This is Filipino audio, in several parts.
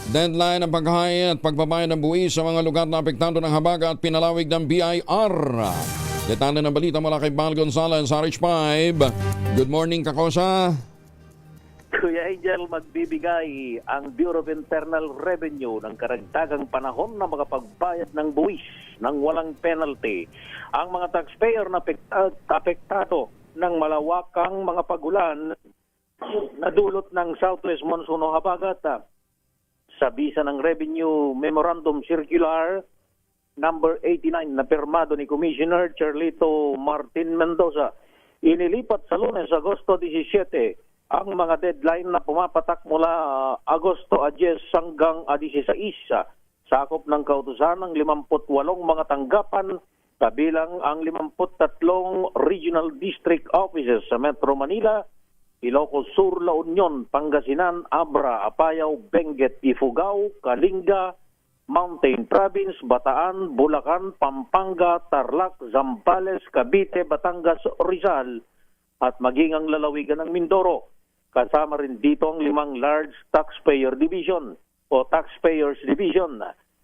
Deadline ng paghahain at pagbabayad ng buwis sa mga lugar na apektado ng habagat at pinalawig ng BIR. Detalye ng balita mula kay Bal Gonzalez, RH5. Good morning, Kakosa. Kuya Angel, magbibigay ang Bureau of Internal Revenue ng karagdagang panahon na makapagbayad ng buwis ng walang penalty. Ang mga taxpayer na apektado ng malawakang mga pagulan na dulot ng Southwest Monsoon o habagat sa bisa ng Revenue Memorandum Circular number 89 na pirmado ni Commissioner Charlito Martin Mendoza. Inilipat sa Lunes, Agosto 17 ang mga deadline na pumapatak mula Agosto 10 hanggang 16. Sakop ng kautusan ng 58 mga tanggapan kabilang ang 53 regional district offices sa Metro Manila, Ilocos Sur, La Union, Pangasinan, Abra, Apayao, Benguet, Ifugao, Kalinga, Mountain Province, Bataan, Bulacan, Pampanga, Tarlac, Zambales, Cavite, Batangas, Rizal at maging ang lalawigan ng Mindoro. Kasama rin dito ang 5 large taxpayer division o taxpayers division.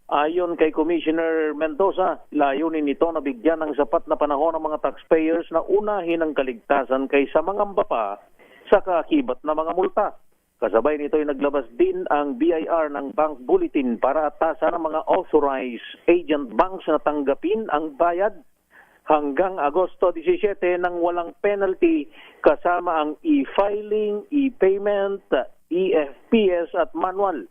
Ayon kay Commissioner Mendoza, layunin nito na bigyan ng sapat na panahon ang mga taxpayers na unahin ang kaligtasan kaysa mangamba pa sa kaakibat na mga multa. Kasabay nito ay naglabas din ang BIR ng bank bulletin para atasan ang mga authorized agent banks na tanggapin ang bayad hanggang Agosto 17 nang walang penalty kasama ang e-filing, e-payment, EFPS at manual.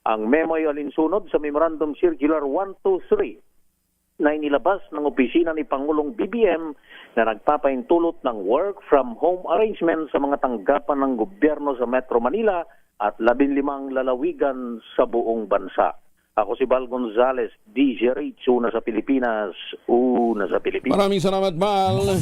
Ang memo ay alinsunod sa Memorandum Circular 123 na inilabas ng opisina ni Pangulong BBM na nagpapaintulot ng work from home arrangement sa mga tanggapan ng gobyerno sa Metro Manila at 15 lalawigan sa buong bansa. Ako si Bal Gonzalez, DZRH, una sa Pilipinas, una sa Pilipinas. Maraming salamat, Bal.